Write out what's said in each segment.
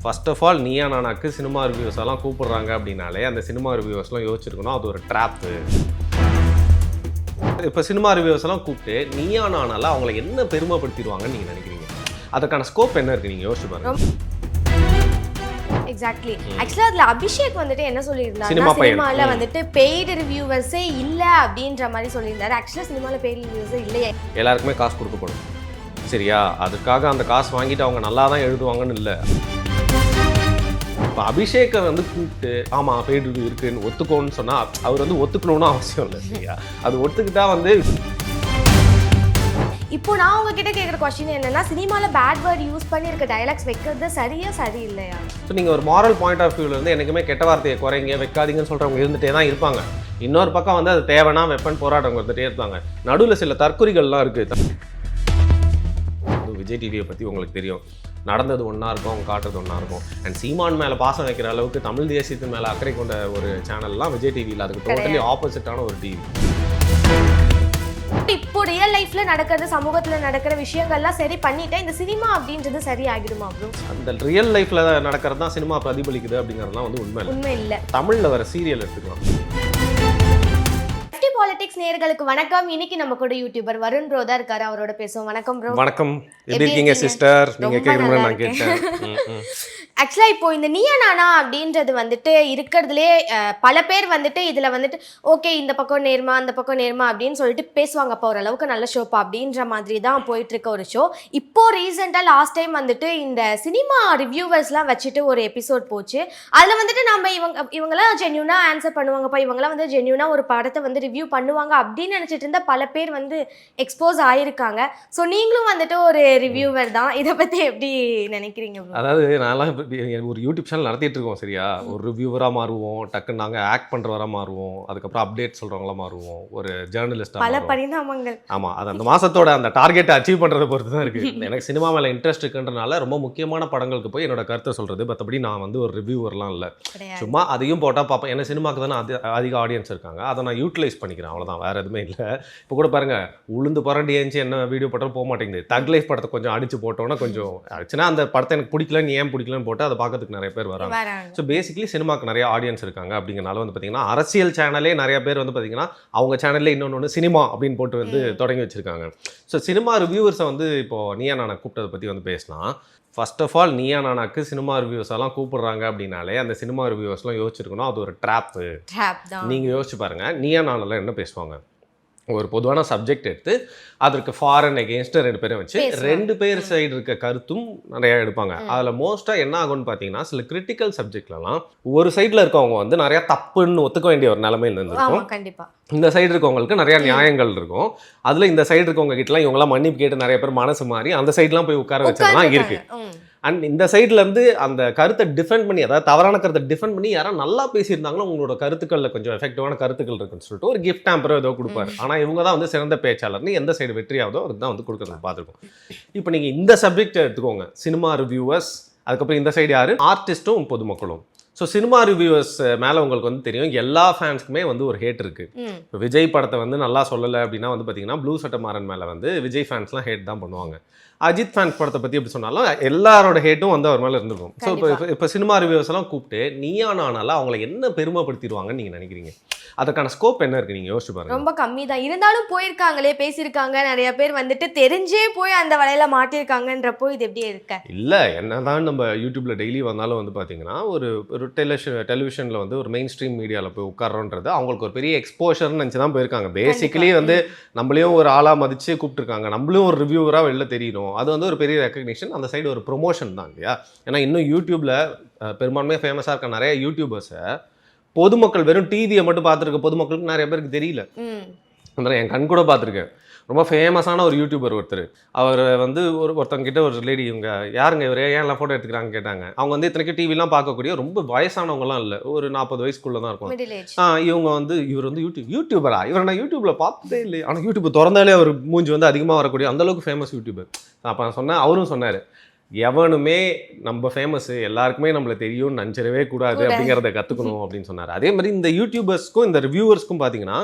First of all நீயா நானாக்கு cinema reviews எல்லாம் கூப்பிடுறாங்க அப்படின்னாலே அந்த சினிமா ரிவ்யூவர்ஸ்லாம் யோசிச்சிருக்கணும் அது ஒரு ட்ராப்பு. இப்போ சினிமா ரிவ்யூவர்ஸ் எல்லாம் கூப்பிட்டு நீயா நானால அவங்கள என்ன பெருமைப்படுத்திடுவாங்கன்னு நீங்கள் நினைக்கிறீங்க? அதுக்கான ஸ்கோப் என்ன இருக்குது நீங்கள் யோசிச்சு பாருங்க. எக்ஸாக்ட்லி. ஆக்சுவலாக அதில் அபிஷேக் வந்துட்டு என்ன சொல்லியிருந்தாருன்னா சினிமாவில் வந்துட்டு பெய்டு ரிவ்யூவர்ஸே இல்லை அப்படின்ற மாதிரி சொல்லியிருந்தாரு. ஆக்சுவலாக சினிமாவில் பெய்டு ரிவ்யூவர்ஸே இல்லையே, எல்லாருக்குமே காசு கொடுக்கப்படும் சரியா, அதுக்காக அந்த காசு வாங்கிட்டு அவங்க நல்லா தான் எழுதுவாங்கன்னு இல்லை. இப்போ அபிஷேக்கை வந்து கூப்பிட்டு ஆமாம் பெய்டு ரிவ்யூ இருக்குன்னு ஒத்துக்கோன்னு சொன்னால் அவர் வந்து ஒத்துக்கணும்னு அவசியம் இல்லை சரியா, அது ஒத்துக்கிட்டா வந்து. இப்போ நான் உங்ககிட்ட கேட்குற கொஸ்டின் என்னன்னா, சினிமாவில் பேட் வேர்ட் யூஸ் பண்ணி இருக்க டைலாக்ஸ் வைக்கிறது சரியா சரி இல்லையா? ஸோ நீங்கள் ஒரு மாரல் பாயிண்ட் ஆஃப் வியூவில் இருந்து என்றைக்குமே கெட்ட வார்த்தையை குறைங்க வைக்காதீங்கன்னு சொல்கிறவங்க இருந்துகிட்டே தான் இருப்பாங்க. இன்னொரு பக்கம் வந்து அது தேவைன்னா வெப்பன் போராட்டவங்க இருந்துகிட்டே இருப்பாங்க. நடுவில் சில தற்குறிகள்லாம் இருக்குது. விஜய் டிவியை பற்றி உங்களுக்கு தெரியும், நடந்தது ஒன்றா இருக்கும், அவங்க காட்டுறது ஒன்றா இருக்கும். அண்ட் சீமான் மேலே பாசம் வைக்கிற அளவுக்கு தமிழ் தேசியத்தின் மேலே அக்கறை கொண்ட ஒரு சேனல்லாம் விஜய் டிவியில், அதுக்கு டோட்டலி ஆப்போசிட்டான ஒரு டிவி. இப்போ ரியல் லைஃப்ல நடக்கிறது, சமூகத்தில் நடக்கிற விஷயங்கள்லாம் சரி பண்ணிட்டா இந்த சினிமா அப்படின்றது சரி ஆகிடுமா ப்ரோ? அந்த ரியல் லைஃப்ல நடக்கிறது தான் சினிமா பிரதிபலிக்குது அப்படிங்கிறதுலாம் வந்து உண்மை இல்லை. தமிழில் வர சீரியல் எடுத்துக்கலாம். பாலிடிக்ஸ் நேயர்களுக்கு வணக்கம். இன்னைக்கு நம்ம கூட யூடியூபர் வருண் ப்ரோ தான் இருக்காரு, அவரோட பேசுவோம். வணக்கம் ப்ரோ. வணக்கம், எப்படி இருக்கீங்க சிஸ்டர்? நீங்க கேக்குறீங்க நான் கேட்டேன். ஆக்சுவலாக இப்போ இந்த நீயா நானா அப்படின்றது வந்துட்டு இருக்கிறதுலே பல பேர் வந்துட்டு இதில் வந்துட்டு ஓகே இந்த பக்கம் நேர்மா அந்த பக்கம் நேர்மா அப்படின்னு சொல்லிட்டு பேசுவாங்க. அப்போ ஓரளவுக்கு நல்ல ஷோப்பா அப்படின்ற மாதிரி தான் போயிட்டுருக்க ஒரு ஷோ. இப்போது ரீசெண்டாக லாஸ்ட் டைம் வந்துட்டு இந்த சினிமா ரிவ்யூவர்ஸ்லாம் வச்சுட்டு ஒரு எபிசோட் போச்சு. அதில் வந்துட்டு நம்ம இவங்களாம் ஜென்யூனாக ஆன்சர் பண்ணுவாங்கப்பா, இவங்களாம் வந்து ஜென்யூனாக ஒரு படத்தை வந்து ரிவ்யூ பண்ணுவாங்க அப்படின்னு நினச்சிட்டு இருந்தால் பல பேர் வந்து எக்ஸ்போஸ் ஆகிருக்காங்க. ஸோ நீங்களும் வந்துட்டு ஒரு ரிவ்யூவர் தான், இதை பற்றி எப்படி நினைக்கிறீங்க? அதாவது நான்லாம் ஒரு யூடியூப் சேனல் நடத்திட்டு இருக்கோம் சரியா, ஒரு ரிவ்யூவராக மாறுவோம், டக்குன்னு நாங்கள் ஆக்ட் பண்ணுறவராக மாறுவோம், அதுக்கப்புறம் அப்டேட் சொல்கிறவங்களா மாறுவோம், ஒரு ஜேர்னலிஸ்டாக பல பரிணாமங்கள். ஆமாம், அது அந்த மாதத்தோட அந்த டார்கெட்டை அச்சீவ் பண்ணுறதை பொறுத்து தான் இருக்குது. எனக்கு சினிமா மேலே இன்ட்ரெஸ்ட் இருக்குன்றனால ரொம்ப முக்கியமான படங்களுக்கு போய் என்னோட கருத்தை சொல்கிறது. மற்றபடி நான் வந்து ஒரு ரிவ்யூவர்லாம் இல்லை, சும்மா அதையும் போட்டால் பார்ப்பேன். ஏன்னா சினிமாவுக்கு தானே அதிக ஆடியன்ஸ் இருக்காங்க, அதை நான் யூட்டிலைஸ் பண்ணிக்கிறேன், அவ்வளோதான், வேறு எதுவுமே இல்லை. இப்போ கூட பாருங்கள், உளுந்து புரண்டி ஏஞ்சி என்ன வீடியோ போட்டாலும் போக மாட்டேங்குது. தக் லைஃப் படத்தை கொஞ்சம் அடிச்சு போட்டோன்னா கொஞ்சம் ஆச்சுன்னா அந்த படத்தை எனக்கு பிடிக்கலன்னு ஏன் பிடிக்கலன்னு போட்டு அதை பார்க்கறதுக்கு நிறைய பேர் வராங்க. ஸோ பேசிக்கலி சினிமாவுக்கு நிறைய ஆடியன்ஸ் இருக்காங்க. அப்படிங்கிறனால வந்து பார்த்தீங்கன்னா அரசியல் சேனலே நிறைய பேர் வந்து பார்த்தீங்கன்னா அவங்க சேனல்லே இன்னொன்று சினிமா அப்படின்னு போட்டு வந்து தொடங்கி வச்சிருக்காங்க. ஸோ சினிமா ரிவ்யூவர்ஸை வந்து இப்போது நீயா நானா கூப்பிட்டதை பற்றி வந்து பேசலாம். ஃபர்ஸ்ட் ஆஃப் ஆல் நீயா நானாக்கு சினிமா ரிவ்யூஸ் எல்லாம் கூப்பிடுறாங்க அப்படின்னாலே அந்த சினிமா ரிவ்யூவர்ஸ்லாம் யோசிச்சிருக்கணும் அது ஒரு ட்ராப்பு. நீங்கள் யோசிச்சு பாருங்கள், நீயா நானால என்ன பேசுவாங்க? ஒரு பொதுவான சப்ஜெக்ட் எடுத்து அதற்கு ஃபார் அண்ட் அகெயின்ஸ்ட் ரெண்டு பேரும் வச்சு ரெண்டு பேர் சைடு இருக்க கருத்தும் நிறையா எடுப்பாங்க. அதில் மோஸ்ட்டாக என்ன ஆகும்னு பார்த்தீங்கன்னா சில கிரிட்டிக்கல் சப்ஜெக்ட்லலாம் ஒரு சைடில் இருக்கவங்க வந்து நிறையா தப்புன்னு ஒத்துக்க வேண்டிய ஒரு நிலைமையில் இருந்திருக்கும். கண்டிப்பாக இந்த சைடு இருக்கவங்களுக்கு நிறையா நியாயங்கள் இருக்கும். அதில் இந்த சைடு இருக்கவங்க கிட்டலாம் இவங்களாம் மன்னிப்பு கேட்டு நிறைய பேர் மனசு மாறி அந்த சைட்லாம் போய் உட்கார வச்சதெல்லாம் இருக்குது. அண்ட் இந்த சைட்லேருந்து அந்த கருத்தை டிஃபெண்ட் பண்ணி, அதாவது தவறான கருத்தை டிஃபெண்ட் பண்ணி யாராவது நல்லா பேசியிருந்தாங்களோ உங்களோட கருத்துக்களில் கொஞ்சம் எஃபெக்டிவான கருத்துக்கள் இருக்குன்னு சொல்லிட்டு ஒரு கிஃப்ட் ஆம்பரோ ஏதோ கொடுப்பாரு. ஆனால் இவங்க தான் வந்து சிறந்த பேச்சாளர்னு எந்த சைடு வெற்றி ஆகுதோ அதுக்கு தான் வந்து கொடுக்குறது பார்த்துருக்கோம். இப்போ நீங்கள் இந்த சப்ஜெக்டை எடுத்துக்கோங்க, சினிமா ரிவ்யூவர்ஸ், அதுக்கப்புறம் இந்த சைடு யார், ஆர்டிஸ்ட்டும் பொதுமக்களும். ஸோ சினிமா ரிவ்யூவர்ஸ் மேலே உங்களுக்கு வந்து தெரியும் எல்லா ஃபேன்ஸ்க்குமே வந்து ஒரு ஹேட் இருக்குது. இப்போ விஜய் படத்தை வந்து நல்லா சொல்லலை அப்படின்னா வந்து பார்த்தீங்கன்னா ப்ளூ சட்டை மாறன் மேலே வந்து விஜய் ஃபேன்ஸ்லாம் ஹேட் தான் பண்ணுவாங்க. அஜித் ஃபேன்ஸ் படத்தை பற்றி எப்படி சொன்னாலும் எல்லாரோட ஹேட்டும் வந்து அவர் மேலே இருந்திருக்கும். ஸோ இப்போ சினிமா ரிவ்யூவர்ஸ் எல்லாம் கூப்பிட்டு நீயா நானால அவங்கள என்ன பெருமைப்படுத்திடுவாங்கன்னு நீங்கள் நினைக்கிறீங்க? அதுக்கான ஸ்கோப் என்ன இருக்குது நீங்கள் யோசிச்சு பாருங்க. ரொம்ப கம்மி தான். இருந்தாலும் போயிருக்காங்களே, பேசியிருக்காங்க, நிறைய பேர் வந்துட்டு தெரிஞ்சே போய் அந்த வலையில மாட்டியிருக்காங்கன்றப்போ இது எப்படி இருக்க? இல்லை, என்னதான் நம்ம யூடியூப்பில் டெய்லி வந்தாலும் வந்து பார்த்தீங்கன்னா ஒரு டெலிவிஷனில் வந்து ஒரு மெயின் ஸ்ட்ரீம் மீடியாவில் போய் உட்காரோன்றது அவங்களுக்கு ஒரு பெரிய எக்ஸ்போஷர்னு நினச்சி தான் போயிருக்காங்க. பேசிக்கலி வந்து நம்மளையும் ஒரு ஆளாக மதித்து கூப்பிட்டுருக்காங்க, நம்மளும் ஒரு ரிவ்யூவராக வெளில தெரியணும், அது வந்து ஒரு பெரிய ரெக்கக்னிஷன். அந்த சைடு ஒரு ப்ரொமோஷன் தான் இல்லையா? ஏன்னா இன்னும் யூடியூப்பில் பெரும்பான்மையாக ஃபேமஸாக இருக்க நிறைய யூடியூபர்ஸை பொதுமக்கள் வெறும் டிவியை மட்டும் பார்த்துருக்க பொதுமக்களுக்கு நிறைய பேருக்கு தெரியல. என் கண் கூட பார்த்துருக்கேன். ரொம்ப ஃபேமஸான ஒரு யூடியூபர் ஒருத்தர், அவர் வந்து ஒருத்தங்கிட்ட ஒரு லேடி, இவங்க யாருங்க இவர் ஏன்லாம் ஃபோட்டோ எடுத்துக்கிறாங்க கேட்டாங்க. அவங்க வந்து இத்தனைக்கும் டிவிலாம் பார்க்கக்கூடிய ரொம்ப வயசானவங்கலாம் இல்லை, ஒரு 40 வயசுக்குள்ளே தான் இருக்கும். இவங்க வந்து இவர் வந்து யூடியூபரா, இவர் நான் யூடியூப்பில் பார்த்ததே இல்லை, ஆனால் யூடியூப் திறந்தாலே அவர் மூஞ்சி வந்து அதிகமாக வரக்கூடிய அந்தளவுக்கு ஃபேமஸ் யூடியூபர். அப்போ நான் சொன்னேன், அவரும் சொன்னார், எவனுமே நம்ம ஃபேமஸ் எல்லாருக்குமே நம்மள தெரியும்னு நினச்சிடவே கூடாது அப்படிங்கிறத கற்றுக்கணும் அப்படின்னு சொன்னார். அதே மாதிரி இந்த யூடியூபர்ஸ்க்கும் இந்த ரிவ்யூவர்ஸ்க்கும் பார்த்தீங்கன்னா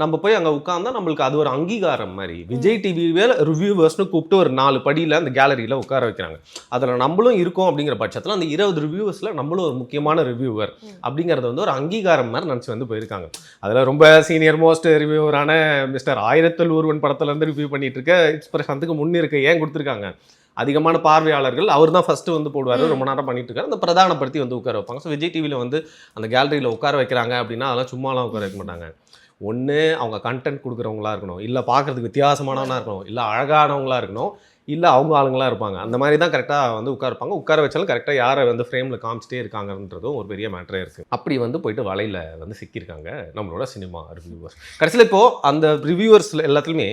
நம்ம போய் அங்கே உட்காந்தா நம்மளுக்கு அது ஒரு அங்கீகாரம் மாதிரி. விஜய் டிவியில் ரிவ்யூவர்ஸ்னு கூப்பிட்டு ஒரு 4 படியில் அந்த கேலரியில் உட்கார வைக்கிறாங்க. அதில் நம்மளும் இருக்கோம் அப்படிங்கிற பட்சத்தில் அந்த 20 ரிவ்யூவர்ஸில் நம்மளும் ஒரு முக்கியமான ரிவ்யூவர் அப்படிங்கிறது வந்து ஒரு அங்கீகாரம் மாதிரி நினச்சி வந்து போயிருக்காங்க. அதில் ரொம்ப சீனியர் மோஸ்ட் ரிவ்யூவரான மிஸ்டர் 1001 படத்துலேருந்து ரிவ்யூ பண்ணிட்டு இருக்க பிரசாந்துக்கு முன்னிருக்க ஏன் கொடுத்துருக்காங்க. அதிகமான பார்வையாளர்கள் அவர் தான் ஃபஸ்ட்டு வந்து போடுவார், ரொம்ப நேரம் பண்ணிட்டு இருக்காரு. அந்த பிரதானப்படுத்தி வந்து உட்கார வைப்பாங்க. ஸோ விஜய் டிவியில் வந்து அந்த கேலரியில் உட்கார வைக்கிறாங்க அப்படின்னா அதெல்லாம் சும்மாலாம் உட்கார வைக்க மாட்டாங்க. ஒன்று அவங்க கண்டென்ட் கொடுக்குறவங்களா இருக்கணும், இல்லை பார்க்குறதுக்கு வித்தியாசமானவனா இருக்கணும், இல்லை அழகானவங்களா இருக்கணும், இல்லை அவங்க ஆளுங்களா இருப்பாங்க. அந்த மாதிரி தான் கரெக்டாக வந்து உட்காருப்பாங்க. உட்கார வச்சாலும் கரெக்டாக யாரை வந்து ஃப்ரேமில் காமிச்சிட்டே இருக்காங்கன்றதும் ஒரு பெரிய மேட்டரே இருக்குது. அப்படி வந்து போயிட்டு வலையில் வந்து சிக்கியிருக்காங்க நம்மளோட சினிமா ரிவ்யூவர்ஸ். கடைசியில் இப்போது அந்த ரிவ்யூவர்ஸ் எல்லாத்துலேயுமே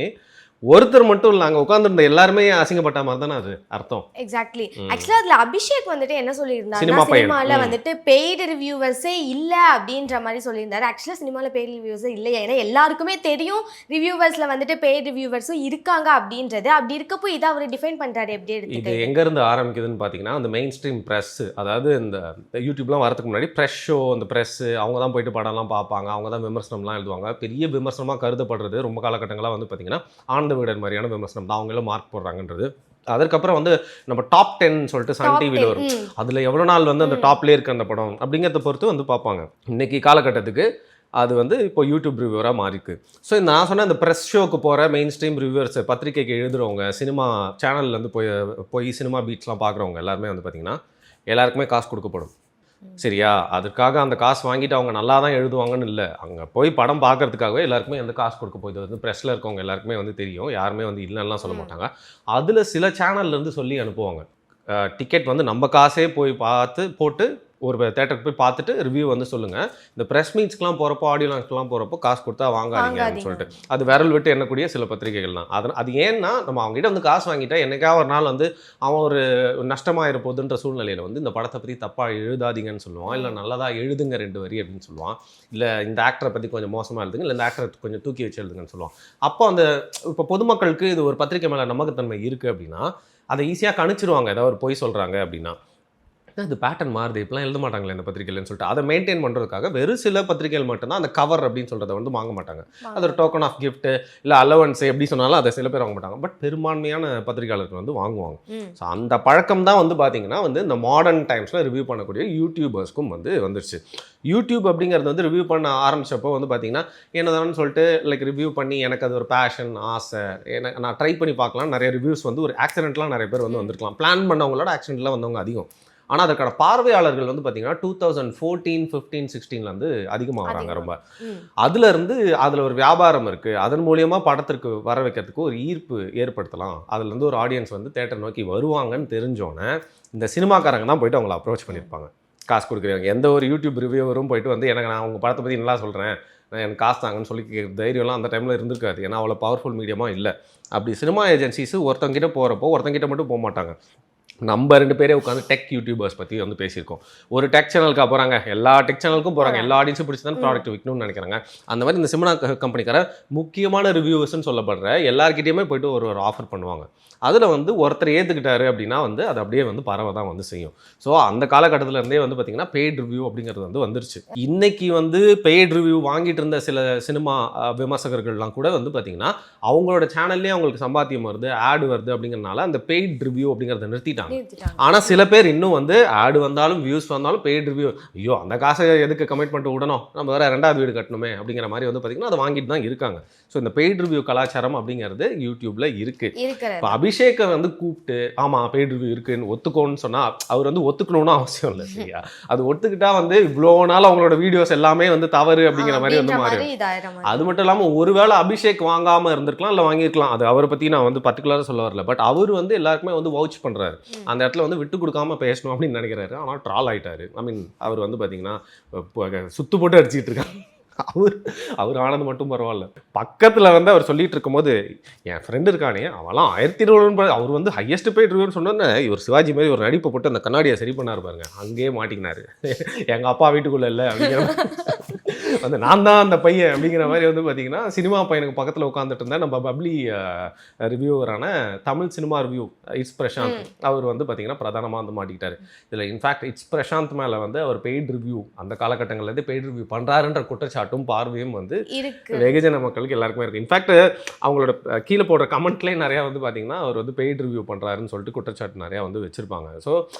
ஒருத்தர் மட்டும் இல்லை, அங்கே உட்காந்துருந்த எல்லாருமே அசிங்கப்பட்ட மாதிரி தானே அது அர்த்தம். எக்ஸாக்ட்லி. ஆக்சுவலாக அதில் அபிஷேக் வந்துட்டு என்ன சொல்லியிருந்தாருன்னா, சினிமாவில் வந்துட்டு பெய்டு ரிவ்யூவர்ஸே இல்லை அப்படின்ற மாதிரி சொல்லியிருந்தாரு. ஆக்சுவலாக சினிமாவில் பெய்டு ரிவ்யூவர்ஸே இல்லையா? ஏன்னா எல்லாருக்குமே தெரியும் ரிவ்யூவர்ஸில் வந்துட்டு பெய்டு ரிவ்யூவர்ஸும் இருக்காங்க அப்படின்றது. அப்படி இருக்கப்போ இதை அவர் டிஃபைன் பண்ணுறாரு எப்படி எடுத்து. இது எங்கேருந்து ஆரம்பிக்குதுன்னு பார்த்தீங்கன்னா, அந்த மெயின் ஸ்ட்ரீம் ப்ரெஸ், அதாவது இந்த யூடியூப்லாம் வரதுக்கு முன்னாடி ப்ரெஸ் ஷோ, அந்த ப்ரெஸ்ஸு அவங்க தான் போயிட்டு படம்லாம் பார்ப்பாங்க, அவங்க தான் விமர்சனம்லாம் எழுதுவாங்க. பெரிய விமர்சனமாக கருதப்படுறது ரொம்ப காலகட்டங்களாக வந்து பார்த்தீங்கன்னா வீடர் மாதிரியான விமர்சனம் தான் அவங்க எல்லாம் மார்க் போடுறாங்கன்றது. அதற்கப்புறம் வந்து நம்ம டாப் 10 சொல்லிட்டு சன் டிவியில் வரும். அதில் எவ்வளோ நாள் வந்து அந்த டாப்லேயே இருக்க அந்த படம் அப்படிங்கிறத பொறுத்து வந்து பார்ப்பாங்க. இன்னைக்கு காலகட்டத்துக்கு அது வந்து இப்போ யூடியூப் ரிவ்யூவராக மாறிருக்கு. ஸோ நான் சொன்ன இந்த ப்ரெஸ் ஷோக்கு போகிற மெயின் ஸ்ட்ரீம் ரிவ்யூவர்ஸ், பத்திரிகைக்கு எழுதுறவங்க, சினிமா சேனல்லேருந்து போய் சினிமா பீட்ஸ்லாம் பார்க்குறவங்க எல்லாருமே வந்து பார்த்திங்கன்னா எல்லாருக்குமே காசு கொடுக்கப்படும். சரியா? அதுக்காக அந்த காசு வாங்கிட்டு அவங்க நல்லா தான் எழுதுவாங்கன்னு இல்லை. அங்கே போய் படம் பார்க்கறதுக்காகவே எல்லாருக்குமே எந்த காசு கொடுக்க போகுது வந்து ப்ரெஸ்ஸில் இருக்கவங்க எல்லாருக்குமே வந்து தெரியும். யாருமே வந்து இல்லைன்னா சொல்ல மாட்டாங்க. அதில் சில சேனல்லேருந்து சொல்லி அனுப்புவாங்க, டிக்கெட் வந்து நம்ம காசே போய் போட்டு ஒரு தேட்டருக்கு போய் பார்த்துட்டு ரிவ்யூ வந்து சொல்லுங்கள், இந்த ப்ரெஸ் மீட்ஸ்க்கெலாம் போகிறப்போ, ஆடியோ லான்ச்க்கெலாம் போகிறப்போ காசு கொடுத்தா வாங்காதீங்க அப்படின்னு சொல்லிட்டு அது விரல் விட்டு எண்ணக்கூடிய சில பத்திரிகைகள் தான். அது ஏன்னா நம்ம அவங்ககிட்ட வந்து காசு வாங்கிட்டா என்னைக்கா ஒரு நாள் வந்து அவன் ஒரு நஷ்டமாக போகுதுன்ற சூழ்நிலையில் வந்து இந்த படத்தை பற்றி தப்பாக எழுதாதீங்கன்னு சொல்லுவான், இல்லை நல்லதாக எழுதுங்க 2 வரி அப்படின்னு சொல்லுவான், இல்லை இந்த ஆக்டரை பற்றி கொஞ்சம் மோசமாக எழுதுங்க, இல்லை இந்த ஆக்டரை கொஞ்சம் தூக்கி வச்சு எழுதுங்கன்னு சொல்லுவான். அப்போ அந்த இப்போ பொதுமக்களுக்கு இது ஒரு பத்திரிகை மேலே நம்பகத்தன்மை இருக்குது அப்படின்னா அதை ஈஸியாக கணிச்சிருவாங்க. ஏதாவது ஒரு பொய் சொல்கிறாங்க அப்படின்னா இது பேட்டர்ன் மாறுது, இப்பெல்லாம் எழுத மாட்டாங்களே இந்த பத்திரிகைன்னு சொல்லிட்டு அதை மெயின்டைன் பண்ணுறதுக்காக வெறும் சில பத்திரிகைகள் மட்டும்தான் அந்த கவர் அப்படின்னு சொல்கிறத வந்து வாங்க மாட்டாங்க. அது ஒரு டோக்கன் ஆஃப் கிஃப்ட் இல்லை அலவன்ஸ் எப்படி சொன்னாலும் அதை சில பேர் வாங்க மாட்டாங்க. பட் பெரும்பான்மையான பத்திரிகையாளர்கள் வந்து வாங்குவாங்க. ஸோ அந்த பழக்கம் தான் வந்து பார்த்திங்கன்னா வந்து இந்த மாடர்ன் டைம்ஸில் ரிவ்யூ பண்ணக்கூடிய யூடியூபர்ஸ்க்கும் வந்து வந்துருச்சு. யூடியூப் அப்படிங்கிறது வந்து ரிவ்யூ பண்ண ஆரம்பித்தப்போ வந்து பார்த்திங்கன்னா என்னதான்னு சொல்லிட்டு லைக் ரிவ்யூ பண்ணி எனக்கு அது ஒரு பேஷன், ஆசை, நான் ட்ரை பண்ணி பார்க்கலாம். நிறைய ரிவ்யூஸ் வந்து ஒரு ஆக்சிடென்ட்லாம் நிறைய பேர் வந்து வந்திருக்கலாம். பிளான் பண்ணவங்களோட ஆக்சிடென்ட்லாம் வந்தவங்க அதிகம். ஆனால் அதற்கான பார்வையாளர்கள் வந்து பார்த்தீங்கன்னா 2014, 15, 16 வந்து அதிகமாக வராங்க ரொம்ப. அதுலேருந்து அதில் ஒரு வியாபாரம் இருக்குது. அதன் மூலியமாக படத்திற்கு வர வைக்கிறதுக்கு ஒரு ஈர்ப்பு ஏற்படுத்தலாம். அதுலேருந்து ஒரு ஆடியன்ஸ் வந்து தேட்டர் நோக்கி வருவாங்கன்னு தெரிஞ்சோன்னே இந்த சினிமாக்காரங்க தான் போயிட்டு அவங்கள அப்ரோச் பண்ணியிருப்பாங்க. காசு கொடுக்குறவங்க எந்த ஒரு யூடியூப் ரிவ்யூவரும் போயிட்டு வந்து எனக்கு நான் உங்கள் படத்தை பற்றி நல்லா சொல்கிறேன், நான் எனக்கு காசு தாங்கன்னு சொல்லி தைரியம்லாம் அந்த டைமில் இருந்திருக்காது. ஏன்னா அவ்வளோ பவர்ஃபுல் மீடியமாக இல்லை. அப்படி சினிமா ஏஜென்சிஸ் ஒருத்தங்கிட்ட போகிறப்போ ஒருத்தங்கிட்ட மட்டும் போக மாட்டாங்க. நம்ம 2 பேரே உட்காந்து டெக் யூடியூபர்ஸ் பற்றி வந்து பேசியிருக்கோம். ஒரு டெக் சேனலுக்காக போகிறாங்க, எல்லா டெக் சேனலுக்கும் போகிறாங்க, எல்லா ஆடியன்ஸும் பிடிச்சி தான் ப்ராடக்ட் விற்கணும்னு நினைக்கிறாங்க. அந்த மாதிரி இந்த சினிமா கம்பெனிக்கார முக்கியமான ரிவ்யூவர்ஸ்னு சொல்லப்படுற எல்லாருக்கிட்டையுமே போய்ட்டு ஒரு ஆஃபர் பண்ணுவாங்க. அதில் வந்து ஒருத்தர் ஏற்றுக்கிட்டாரு அப்படின்னா வந்து அது அப்படியே வந்து பரவ தான் வந்து செய்யும். ஸோ அந்த காலகட்டத்தில் இருந்தே வந்து பார்த்திங்கன்னா பெய்ட் ரிவ்யூ அப்படிங்கிறது வந்து வந்துருச்சு. இன்றைக்கி வந்து பெய்ட் ரிவ்யூ வாங்கிட்டு இருந்த சில சினிமா விமர்சகர்கள்லாம் கூட வந்து பார்த்திங்கன்னா அவங்களோட சேனல்லே அவங்களுக்கு சம்பாத்தியம் வருது, ஆடு வருது அப்படிங்கிறனால அந்த பெய்ட் ரிவ்யூ அப்படிங்கிறத நிறுத்திட்டாங்க. ஆனால் சில பேர் இன்னும் வந்து ஆடு வந்தாலும் வியூஸ் வந்தாலும் பெய்ட் ரிவ்யூ, ஐயோ அந்த காசை எதுக்கு கமெண்ட் பண்ணிட்டு விடணும், நம்ம வேறு 2வது வீடு கட்டணுமே அப்படிங்கிற மாதிரி வந்து பார்த்திங்கன்னா அதை வாங்கிட்டு தான் இருக்காங்க. ஸோ இந்த பெய்ட் ரிவ்யூ கலாச்சாரம் அப்படிங்கிறது யூடியூப்பில் இருக்குது. இப்போ அபிஷேக்கை வந்து கூப்பிட்டு ஆமாம் பெய்ட் ரிவ்யூ இருக்குன்னு ஒத்துக்கோன்னு சொன்னால் அவர் வந்து ஒத்துக்கணும்னு அவசியம் இல்லை. சரியா? அது ஒத்துக்கிட்டா வந்து இவ்வளோ நாள் அவங்களோட வீடியோஸ் எல்லாமே வந்து தவறு அப்படிங்கிற மாதிரி வந்து மாறி. அது மட்டும் இல்லாமல் ஒருவேளை அபிஷேக் வாங்காமல் இருந்திருக்கலாம், இல்லை வாங்கியிருக்கலாம். அது அவரை பற்றி நான் வந்து பர்டிகுலராக சொல்ல வரல. பட் அவர் வந்து எல்லாருக்குமே வந்து வவுச் பண்ணுறாரு. அந்த இடத்துல வந்து விட்டு கொடுக்காம பேசணும் அப்படின்னு நினைக்கிறாரு. ஆனால் ட்ரால் ஆகிட்டாரு. ஐ மீன் அவர் வந்து பார்த்தீங்கன்னா சுத்து போட்டு அடிச்சுட்டு இருக்காங்க. அவர் ஆனது மட்டும் பரவாயில்ல. பக்கத்தில் வந்து அவர் சொல்லிட்டு இருக்கும்போது என் ஃப்ரெண்டு இருக்கானே அவெல்லாம் 1200 அவர் வந்து ஹையஸ்ட் பெய்ட் ரிவ்யூன்னு சொன்னோன்னே இவர் சிவாஜி மாதிரி ஒரு நடிப்பை போட்டு அந்த கண்ணாடியை சரி பண்ணார் பாருங்க, அங்கேயே மாட்டிக்கினாரு. எங்கள் அப்பா வீட்டுக்குள்ளே இல்லை அப்படிங்கிற வந்து நான் தான் அந்த பையன் அப்படிங்கிற மாதிரி வந்து பார்த்தீங்கன்னா சினிமா பையனுக்கு பக்கத்தில் உட்காந்துட்டு இருந்தால் நம்ம பப்ளி ரிவ்யூவரான Tamil cinema review it's Prashanth அவர் வந்து பார்த்தீங்கன்னா பிரதானமாக வந்து மாட்டிக்கிட்டாரு. இதில் இன்ஃபேக்ட் இட்ஸ் பிரசாந்த் மேலே வந்து அவர் பெய்ட் ரிவ்யூ அந்த காலகட்டங்கள்லேருந்து பெய்ட் ரிவ்யூ பண்ணுறாருன்ற குற்றச்சாட்டும் பார்வையும் வந்து வெகுஜன மக்களுக்கு எல்லாருக்குமே இருக்குது. இன்ஃபேக்ட் அவங்களோட கீழே போடுற கமெண்ட்லேயே நிறையா வந்து பார்த்தீங்கன்னா அவர் வந்து பெய்ட் ரிவ்யூ பண்ணுறாருன்னு சொல்லிட்டு குற்றச்சாட்டு நிறையா வந்து வச்சிருப்பாங்க. ஸோ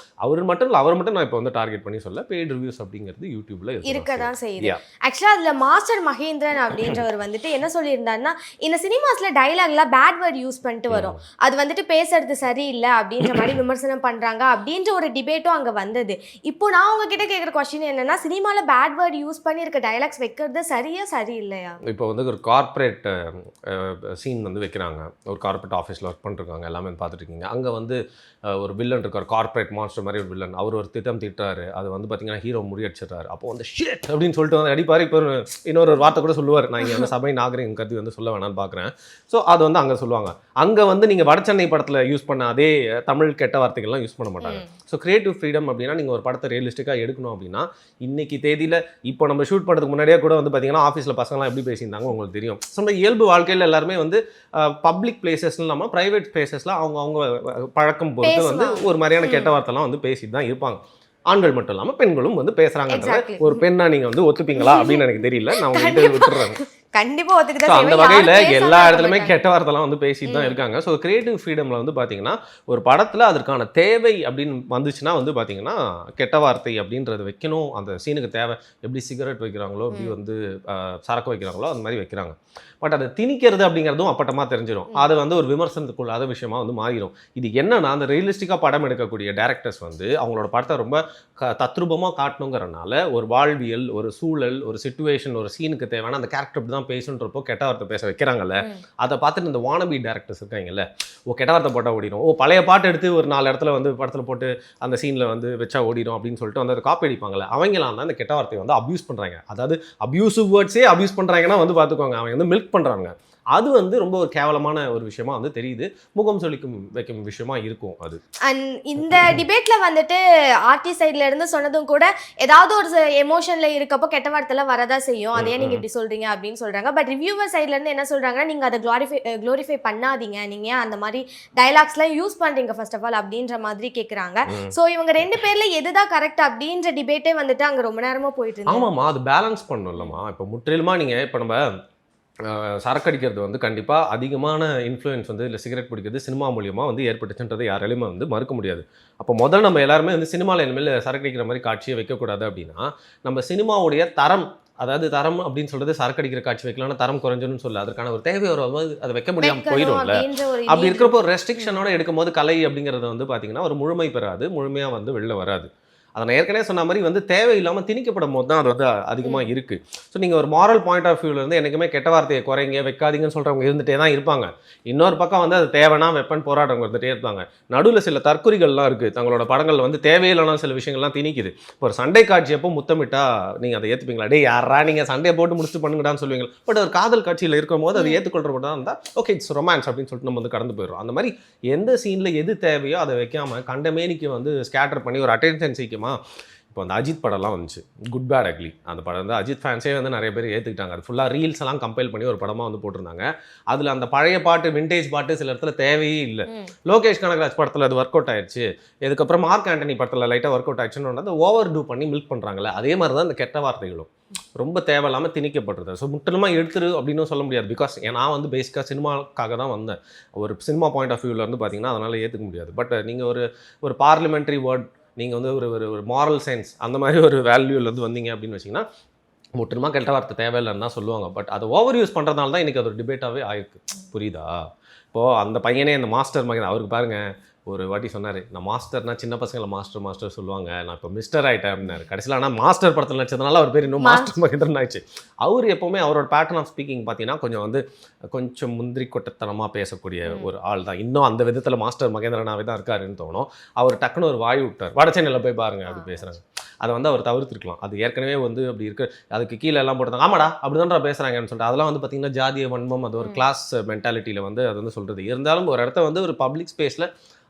அவர் மட்டும் நான் இப்போ வந்து டார்கெட் பண்ணி சொல்ல பெய்ட் ரிவ்யூஸ் அப்படிங்கிறது யூடியூப்ல இருக்க தான் செய்யுது. ஆக்சுவலாக அதில் மாஸ்டர் மகேந்திரன் அப்படின்றவர் வந்துட்டு என்ன சொல்லியிருந்தாருன்னா, இந்த சினிமாஸில் டைலாக்லாம் பேட் வேர்ட் யூஸ் பண்ணிட்டு வரும், அது வந்துட்டு பேசுறது சரியில்லை அப்படின்ற மாதிரி விமர்சனம் பண்ணுறாங்க அப்படின்ற ஒரு டிபேட்டும் அங்கே வந்தது. இப்போ நான் உங்ககிட்ட கேட்குற கொஸ்டின் என்னன்னா, சினிமாவில் பேட் வேர்ட் யூஸ் பண்ணி இருக்க டைலாக்ஸ் வைக்கிறது சரியில்லையா? இப்போ வந்து ஒரு கார்ப்பரேட் சீன் வந்து வைக்கிறாங்க, ஒரு கார்ப்பரேட் ஆஃபீஸில் ஒர்க் பண்ணிருக்காங்க, எல்லாமே பார்த்துட்டு இருக்கீங்க. அங்கே வந்து ஒரு வில்லன் இருக்கார், கார்ப்பரேட் மாஸ்டர் மாதிரி ஒரு வில்லன். அவர் ஒரு திட்டம் திட்டுறாரு, அது வந்து பார்த்தீங்கன்னா ஹீரோ முறியடிச்சிடுறாரு. அப்போ வந்து ஷிட் அப்படின்னு சொல்லிட்டு வந்து அடிப்பார். இப்போ இன்னொரு வார்த்தை கூட சொல்லுவார், நான் இங்கே வந்து சபை நாகரிகம் கருதி வந்து சொல்ல வேணான்னு பார்க்குறேன். ஸோ அது வந்து அங்கே சொல்லுவாங்க. அங்கே வந்து நீங்கள் வடச்சென்னை படத்தில் யூஸ் பண்ண அதே தமிழ் கெட்ட வார்த்தைகள்லாம் யூஸ் பண்ண மாட்டாங்க. ஸோ கிரியேட்டிவ் ஃப்ரீடம் அப்படின்னா நீங்கள் ஒரு படத்தை ரியலிஸ்டிக்காக எடுக்கணும் அப்படின்னா இன்னைக்கு தேதியில் இப்போ நம்ம ஷூட் பண்ணுறதுக்கு முன்னாடியே கூட வந்து பார்த்தீங்கன்னா ஆஃபீஸில் பசங்களாம் எப்படி பேசியிருந்தாங்க உங்களுக்கு தெரியும். ஸோ நம்ம இயல்பு வாழ்க்கையில் எல்லாருமே வந்து பப்ளிக் பிளேசஸ்ன்னு இல்லாமல் ப்ரைவேட் பிளேசஸில் அவங்க பழக்கம் பொறுத்து வந்து ஒரு மாதிரியான கெட்ட வார்த்தைலாம் வந்து பேசிட்டு தான் இருப்பாங்க. ஆண்கள் மட்டும் இல்லாமல் பெண்களும் வந்து பேசுகிறாங்கன்றத ஒரு பெண்ணா நீங்கள் வந்து ஒத்துப்பீங்களா அப்படின்னு எனக்கு தெரியல. நான் உங்களுக்கு விட்டுறேன். கண்டிப்பா ஒத்துக்கிட்டா. அந்த வகையில் எல்லா இடத்துலையுமே கெட்ட வார்த்தைலாம் வந்து பேசிட்டு தான் இருக்காங்க. ஸோ கிரியேட்டிவ் ஃப்ரீடமில் வந்து பார்த்தீங்கன்னா ஒரு படத்தில் அதற்கான தேவை அப்படின்னு வந்துச்சுன்னா வந்து பார்த்தீங்கன்னா கெட்ட வார்த்தை அப்படின்றது வைக்கணும். அந்த சீனுக்கு தேவை, எப்படி சிகரெட் வைக்கிறாங்களோ எப்படி வந்து சரக்கு வைக்கிறாங்களோ அந்த மாதிரி வைக்கிறாங்க. பட் அதை திணிக்கிறது அப்படிங்கிறதும் அப்பட்டமாக தெரிஞ்சிடும். அது வந்து ஒரு விமர்சனத்துக்குள்ளாத விஷயமா வந்து மாறிடும். இது என்னன்னா அந்த ரியலிஸ்டிக்காக படம் எடுக்கக்கூடிய டேரக்டர்ஸ் வந்து அவங்களோட படத்தை ரொம்ப தத்ரூபமாக காட்டணுங்கிறனால ஒரு வாழ்வியல், ஒரு சூழல், ஒரு சிச்சுவேஷன், ஒரு சீனுக்கு தேவையான அந்த கேரக்டர் இப்படி தான் பேசுன்றப்போ கெட்ட வார்த்தை பேச வைக்கிறாங்கல்ல. அதை பார்த்துட்டு இந்த வானபி டேரக்டர்ஸ் இருக்காங்கல்ல, கெட்ட வார்த்தை போட்டால் ஓடிடும், பழைய பாட்டு எடுத்து ஒரு 4 இடத்துல வந்து படத்தில் போட்டு அந்த சீனில் வந்து வச்சா ஓடிடும் அப்படின்னு சொல்லிட்டு வந்து அதை காப்பி அடிப்பாங்கல்ல, அவங்களாம் தான் இந்த கெட்ட வார்த்தையை வந்து அப்யூஸ் பண்ணுறாங்க. அதாவது அப்யூசிவ் வேர்ட்ஸே அப்யூஸ் பண்ணுறாங்கன்னா வந்து பார்த்துக்கோங்க, அவங்க வந்து மில்க் பண்ணுறாங்க. அது வந்து ரொம்ப ஒரு கேவலமான ஒரு விஷயமா வந்து தெரியுது, முகம் சொல்லிக்கும் வைக்கும் விஷயமா இருக்கும் அது. அண்ட் இந்த டிபேட்ல வந்துட்டு ஆர்டி சைட்ல இருந்து சொன்னதும் கூட ஏதாவது ஒரு எமோஷன்ல இருக்கப்போ கெட்ட வார்த்தைலாம் வரதா செய்யும், அதையே நீங்க இப்படி சொல்றீங்க அப்படின்னு சொல்றாங்க. பட் ரிவ்யூவர் சைட்ல இருந்து என்ன சொல்றாங்கன்னா, நீங்க அதை க்ளோரிஃபை பண்ணாதீங்க, நீங்க அந்த மாதிரி டைலாக்ஸ்லாம் யூஸ் பண்றீங்க ஃபர்ஸ்ட் ஆஃப் ஆல் அப்படின்ற மாதிரி கேட்குறாங்க. ஸோ இவங்க 2 பேர்ல எதுதான் கரெக்ட் அப்படின்ற டிபேட்டே வந்துட்டு அங்கே ரொம்ப நேரமா போயிட்டு இருக்கு. ஆமாம்மா, அது பேலன்ஸ் பண்ணணும் இல்லைம்மா. இப்போ முற்றிலுமா நீங்கள் இப்போ நம்ம சரக்கு அடிக்கிறது வந்து கண்டிப்பாக அதிகமான இன்ஃப்ளூயன்ஸ் வந்து இல்லை சிகரெட் பிடிக்கிறது சினிமா மூலியமாக வந்து ஏற்பட்டுச்சுன்றதை யாராலையுமே வந்து மறுக்க முடியாது. அப்போ முதல்ல நம்ம எல்லாருமே வந்து சினிமாவில் இனிமேல் சரக்கு அடிக்கிற மாதிரி காட்சியை வைக்கக்கூடாது அப்படின்னா நம்ம சினிமாவுடைய தரம், அதாவது தரம் அப்படின்னு சொல்றது சரக்கு அடிக்கிற காட்சி வைக்கலாம்னா தரம் குறைஞ்சுன்னு சொல்ல அதற்கான ஒரு தேவை வரும்போது அதை வைக்க முடியாமல் போயிடும்ல. அப்படி இருக்கிறப்போ ரெஸ்ட்ரிக்ஷனோட எடுக்கும்போது கலை அப்படிங்கிறது வந்து பார்த்தீங்கன்னா ஒரு முழுமை பெறாது, முழுமையாக வந்து வெளில வராது. அதை நான் ஏற்கனவே சொன்ன மாதிரி வந்து தேவையில்லாமல் திணிக்கப்படும் போது தான் அது வந்து அதிகமாக இருக்குது. ஸோ நீங்கள் ஒரு மாரல் பாயிண்ட் ஆஃப் வியூலேருந்து என்றைக்குமே கெட்ட வார்த்தையை குறைங்க வைக்காதீங்கன்னு சொல்கிறவங்க இருந்துகிட்டே தான் இருப்பாங்க. இன்னொரு பக்கம் வந்து அது தேவைன்னா வெப்பன் போராட்டவங்க இருந்துகிட்டே இருப்பாங்க. நடுவில் சில தற்குறிகள்லாம் இருக்குது, தங்களோட படங்கள் வந்து தேவையில்லான சில விஷயங்கள்லாம் திணிக்குது. இப்போ ஒரு சண்டை காட்சி அப்போ முத்தமிட்டா நீங்கள் அதை ஏற்றுப்பீங்களா? டே யாரா நீங்கள் சண்டையை போட்டு முடிச்சுட்டு பண்ணுங்கடான்னு சொல்லுவீங்க. பட் ஒரு காதல் காட்சியில் இருக்கும் போது அதை ஏற்றுக்கொள்கிற மட்டும் தான் இருந்தால் ஓகே இட்ஸ் ரொமான்ஸ் அப்படின்னு சொல்லிட்டு நம்ம வந்து கடந்து போயிடும். அந்த மாதிரி எந்த சீனில் எது தேவையோ அதை வைக்காமல் கண்டமேனிக்கு வந்து ஸ்கேட்டர் பண்ணி ஒரு அட்டென்ஷன் சீக்கிரமா. இப்போ அந்த அஜித் படம்லாம் வந்துச்சு, குட் பேட் அக்லி. அந்த படம் வந்து அஜித் ஃபேன்ஸே வந்து நிறைய பேர் ஏற்றுக்கிட்டாங்க. அது ஃபுல்லாக ரீல்ஸ் எல்லாம் கம்பைல் பண்ணி ஒரு படமாக வந்து போட்டிருந்தாங்க. அதில் அந்த பழைய பாட்டு, விண்டேஜ் பாட்டு சில இடத்துல தேவையே இல்லை. லோகேஷ் கனகராஜ் படத்தில் அது ஒர்க் அவுட் ஆயிடுச்சு, இதுக்கப்புறம் மார்க் ஆண்டனி படத்தில் லைட்டாக ஒர்க் அவுட் ஆயிடுச்சுன்னு அதை ஓவர் டூ பண்ணி மில்க் பண்ணுறாங்களே, அதே மாதிரி தான் இந்த கெட்ட வார்த்தைகளும் ரொம்ப தேவையில்லாமல் திணிக்கப்படுறது. ஸோ முற்றிலுமாக எடுத்துரு அப்படின்னு சொல்ல முடியாது. பிகாஸ் நான் வந்து பேசிக்காக சினிமாக்காக தான் வந்தேன். ஒரு சினிமா பாயிண்ட் ஆஃப் வியூவில் வந்து பார்த்தீங்கன்னா அதனால் ஏற்றுக்க முடியாது. பட் நீங்கள் ஒரு பார்லிமெண்ட்ரி வேர்ட், நீங்கள் வந்து ஒரு மாரல் சயின்ஸ் அந்த மாதிரி ஒரு வேல்யூலேருந்து வந்தீங்க அப்படின்னு வச்சிங்கன்னா முற்றிலுமாக கெட்ட வார்த்தை தேவையில்லைன்னு தான் சொல்லுவாங்க. பட் அதை ஓவர் யூஸ் பண்ணுறதுனால தான் இன்றைக்கி அது ஒரு டிபேட்டாகவே ஆயிருக்கு. புரியுதா? இப்போது அந்த பையனே அந்த மாஸ்டர் மகன் அவருக்கு பாருங்கள், ஒரு வாட்டி சொன்னார், நான் மாஸ்டர்னா சின்ன பசங்களை மாஸ்டர் சொல்லுவாங்க, நான் இப்போ மிஸ்டர் ஆகிட்டேன் அப்படின்னாரு. கடைசியில் ஆனால் மாஸ்டர் படத்தில் நடிச்சதுனால அவர் பேர் இன்னும் மாஸ்டர் மகேந்திரன் ஆயிடுச்சு. அவர் எப்போவுமே அவரோட பேட்டர்ன் ஆஃப் ஸ்பீக்கிங் பார்த்தீங்கன்னா கொஞ்சம் முந்திரி கொட்டத்தனமாக பேசக்கூடிய ஒரு ஆள் தான். இன்னும் அந்த விதத்தில் மாஸ்டர் மகேந்திரனாவே தான் இருக்காருன்னு தோணும். அவர் டக்குன்னு ஒரு வாய் விட்டார், வடச்சென்னையில் போய் பாருங்க அப்படி பேசுகிறாங்க. அதை வந்து அவர் தவிர்த்துருக்கலாம். அது ஏற்கனவே வந்து அப்படி இருக்கு, அதுக்கு கீழே எல்லாம் போட்டுருந்தாங்க, ஆமாடா அப்படிதான் பேசுகிறாங்கன்னு சொல்லிட்டு அதெல்லாம் வந்து பார்த்தீங்கன்னா ஜாதிய வன்மம், அது ஒரு கிளாஸ் மென்டாலிட்டியில் வந்து அது வந்து சொல்கிறது. இருந்தாலும் ஒரு இடத்த வந்து ஒரு பப்ளிக் ஸ்பேஸில்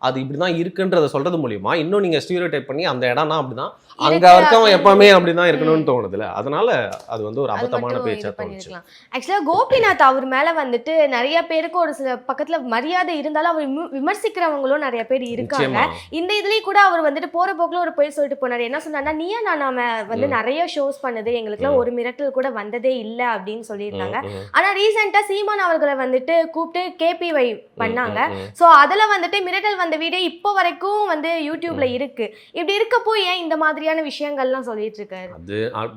அது இப்படிதான் இருக்குன்றத சொல்றது மூலியமா இன்னும் நீங்க ஸ்டீரியோடைப் பண்ணி அந்த இடம்னா அப்படிதான் அங்க இருக்கு இருக்கவன் எப்பவுமே அப்படின்னு. அப்படிதான் இருக்கணும்னு தோணுதுல. அதனால அது வந்து ஒரு அது அபத்தமான மட்டும் பேச்சா இது தோணுச்சு. பண்ணிருக்கலாம். ஆக்சுவலா கோபிநாத் அவர் மேல வந்துட்டு நிறைய பேருக்கு ஒரு சில பக்கத்துல மரியாதை இருந்தாலும் அவர் விமர்சிக்கிறவங்களும் நிறைய பேர் இருக்காங்க. நிச்சயமா. இந்த இதுலயும் கூட அவர் வந்துட்டு போற போக்குல ஒரு பொய் சொல்லிட்டு போனாரு. என்ன சொன்னாருன்னா, நீயா நானாம வந்து நிறைய ஷோஸ் பண்ணுது, எங்களுக்குலாம் ஒரு மிரட்டல் கூட வந்ததே இல்ல அப்படின்னு சொல்லியிருந்தாங்க. ஆனா ரீசெண்டா சீமான் அவர்களை வந்துட்டு கூப்பிட்டு KPY பண்ணாங்க. சோ அதுல வந்துட்டு மிரட்டல் வந்த வீடியோ இப்போ வரைக்கும் வந்து யூடியூப்ல இருக்கு. இப்படி இருக்கப்போ ஏன் இந்த மாதிரியான விஷயங்கள்லாம் சொல்லிட்டு இருக்காரு?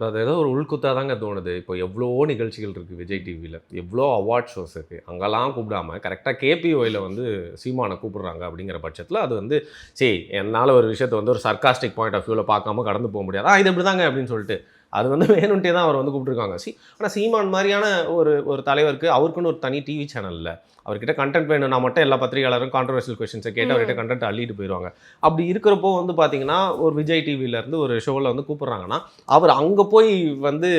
அது ஏதோ ஒரு உள்குத்தாதாங்க தோணுது. இப்போ எவ்வளோ நிகழ்ச்சிகள் இருக்கு விஜய் டிவியில், எவ்வளோ அவார்ட் ஷோஸ் இருக்கு, அங்கெல்லாம் கூப்பிடாம கரெக்டாக KPYல வந்து சீமானை கூப்பிடுறாங்க அப்படிங்கிற பட்சத்தில் அது வந்து சரி என்னால் ஒரு விஷயத்தை வந்து ஒரு சர்காஸ்டிக் பாயிண்ட் ஆஃப் வியூவில் பார்க்காம கடந்து போக முடியாது. இது இப்படி தாங்க அப்படின்னு சொல்லிட்டு அது வந்து வேணும்ட்டே தான் அவர் வந்து கூப்பிட்டுருக்காங்க. ஆனால் சீமான் மாதிரியான ஒரு தலைவருக்கு அவருக்குன்னு ஒரு தனி டிவி சேனல் இல்லை. அவர்கிட்ட கண்டென்ட் வேணும்னா மட்டும் எல்லா பத்திரிகையாளரும் கான்ட்ரவர்ஷியல் கொஸ்டின்ஸை கேட்டு அவர்கிட்ட கண்டென்ட் அள்ளிட்டு போயிடுவாங்க. அப்படி இருக்கிறப்போ வந்து பார்த்தீங்கன்னா ஒரு விஜய் டிவியிலேருந்து ஒரு ஷோவில் வந்து கூப்பிட்றாங்கன்னா அவர் அங்கே போய் வந்து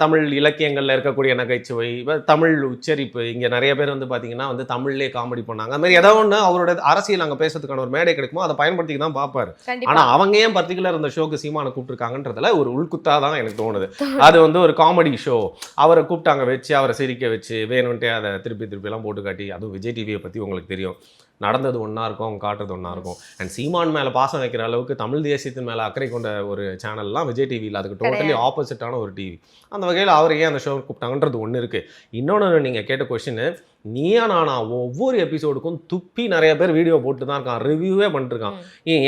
தமிழ் இலக்கியங்களில் இருக்கக்கூடிய நகைச்சுவை, தமிழ் உச்சரிப்பு, இங்கே நிறைய பேர் வந்து பார்த்தீங்கன்னா வந்து தமிழ்லேயே காமெடி பண்ணாங்க. அது மாதிரி ஏதோ ஒன்று அவரோட அரசியல் அங்கே பேசுறதுக்கான ஒரு மேடை கிடைக்குமோ அதை பயன்படுத்தி தான் பார்ப்பார். ஆனால் அவங்க ஏன் பர்டிகுலர் அந்த ஷோக்கு சீமானை கூப்பிட்டுருக்காங்கன்றதுல ஒரு உள்குத்தாக தான் எனக்கு தோணுது. அது வந்து ஒரு காமெடி ஷோ, அவரை கூப்பிட்டாங்க வச்சு அவரை சிரிக்க வச்சு வேணும்ன்ட்டே அதை திருப்பிலாம் போட்டு காட்டி, அதுவும் விஜய் டிவியை பற்றி உங்களுக்கு தெரியும், நடந்தது ஒன்றா இருக்கும், அவங்க காட்டுறது ஒன்றா இருக்கும். அண்ட் சீமான் மேலே பாசம் வைக்கிற அளவுக்கு தமிழ் தேசியத்தின் மேலே அக்கறை கொண்ட ஒரு சேனல்லாம் விஜய் டிவியில், அதுக்கு டோட்டலி ஆப்போசிட்டான ஒரு டிவி. அந்த வகையில் அவர் ஏன் அந்த ஷோ கூப்பிட்டாங்கன்றது ஒன்று இருக்குது. இன்னொன்று நீங்கள் கேட்ட கொஸ்டின், நீயா நானா ஒவ்வொரு எபிசோடுக்கும் துப்பி நிறைய பேர் வீடியோ போட்டு தான் இருக்கான், ரிவ்யூவே பண்ணிருக்கான்.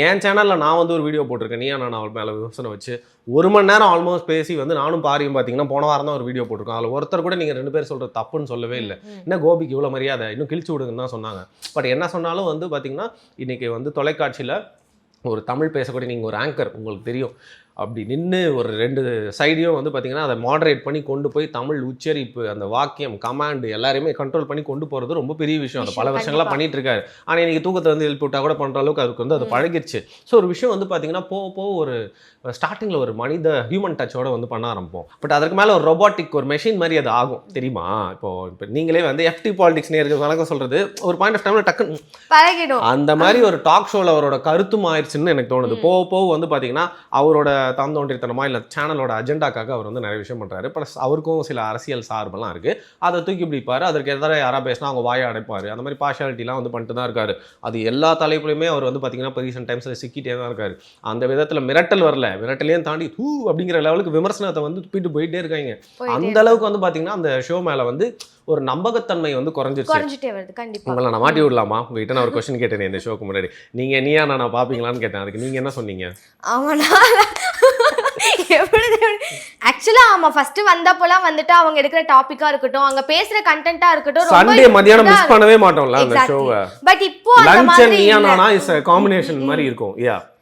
என் சேனலில் நான் வந்து ஒரு வீடியோ போட்டிருக்கேன் நீயா நானா அவள் மேலே விமர்சனம் வச்சு 1 மணி நேரம் ஆல்மோஸ்ட் பேசி வந்து நானும் பாரியும் பார்த்தீங்கன்னா போன வாரம் தான் ஒரு வீடியோ போட்டிருக்கோம். அதில் ஒருத்தர் கூட நீங்கள் 2 பேர் சொல்கிறது தப்புன்னு சொல்லவே இல்லை. என்ன கோபிக்கு இவ்வளோ மரியாதை, இன்னும் கிழிச்சு விடுங்கன்னு தான் சொன்னாங்க. பட் என்ன சொன்னாலும் வந்து பார்த்தீங்கன்னா இன்றைக்கி வந்து தொலைக்காட்சியில் ஒரு தமிழ் பேசக்கூடிய நீங்கள் ஒரு ஆங்கர், உங்களுக்கு தெரியும், அப்படி நின்று ஒரு 2 சைடையும் வந்து பார்த்தீங்கன்னா அதை மாடரேட் பண்ணி கொண்டு போய் தமிழ் உச்சரிப்பு, அந்த வாக்கியம், கமாண்ட் எல்லாரையுமே கண்ட்ரோல் பண்ணி கொண்டு போகிறது ரொம்ப பெரிய விஷயம். அதை பல வருஷங்களாக பண்ணிட்டு இருக்காரு. ஆனால் இன்றைக்கி தூக்கத்தை வந்து எழுப்பி விட்டா கூட பண்ணுற அளவுக்கு அதுக்கு வந்து அது பழகிடுச்சு. ஸோ ஒரு விஷயம் வந்து பார்த்தீங்கன்னா போக ஒரு ஸ்டார்டிங்கில் ஒரு மனித ஹியூமன் டச்சோட வந்து பண்ண ஆரம்பிப்போம். பட் அதுக்கு மேலே ஒரு ரொபாட்டிக் ஒரு மெஷின் மாதிரி அது ஆகும் தெரியுமா? இப்போ நீங்களே வந்து FT பாலிடிக்ஸ் நேருக்கு வணக்கம் சொல்கிறது ஒரு பாயிண்ட் ஆஃப் டைமில் டக்குன்னு பழகிடும். அந்த மாதிரி ஒரு டாக் ஷோவில் அவரோட கருத்தும் ஆயிடுச்சுன்னு எனக்கு தோணுது. போக வந்து பார்த்தீங்கன்னா அவரோட தாந்தோன்றித்தனமா இல்லை சேனலோட அஜெண்டாக்காக அவர் வந்து நிறைய விஷயம் பண்ணுறாரு. ப்ளஸ் அவருக்கும் சில அரசியல் சார்பெல்லாம் இருக்குது. அதை தூக்கி பிடிப்பார், அதற்கு எதிராக யாராவது பேசினா அவங்க வாயை அடைப்பார். அந்த மாதிரி பார்ஷாலிட்டிலாம் வந்து பண்ணிட்டு தான் இருக்காரு. அது எல்லா தலைப்புலையுமே அவர் வந்து பார்த்தீங்கன்னா இப்போ ரீசெண்ட் டைம்ஸில் சிக்கிட்டே தான் இருக்காரு. அந்த விதத்தில் மிரட்டல் வரல, மிரட்டலையும் தாண்டி அப்படிங்கிற லெவலுக்கு விமர்சனத்தை வந்து துப்பிட்டு போயிட்டே இருக்காங்க. அந்த அளவுக்கு வந்து பார்த்தீங்கன்னா அந்த ஷோ மேலே வந்து ஒரு நம்பகத்தன்மை வந்து குறைஞ்சிட்டே வருது. கண்டிப்பாக உங்களை நான் மாட்டி விடலாமா? உங்ககிட்ட நான் ஒரு கொஸ்டின் கேட்டேன் இந்த ஷோக்கு முன்னாடி, நீங்கள் நீயா நான் பார்ப்பீங்களான்னு கேட்டேன். அதுக்கு நீங்கள் என்ன சொன்னீங்க? ஆக்சுவலா ஆமா ஃபர்ஸ்ட் வந்தப்போலாம் வந்துட்டு அவங்க எடுக்கிற டாபிக்கா இருக்கட்டும், அங்க பேசுற கண்டென்ட்டா இருக்கட்டும், சண்டே மதியானம் மிஸ் பண்ணவே மாட்டோம்ல அந்த ஷோவை. பட் இப்போ அந்த மாதிரி Neeya Naana is a combination மாதிரி இருக்கும்.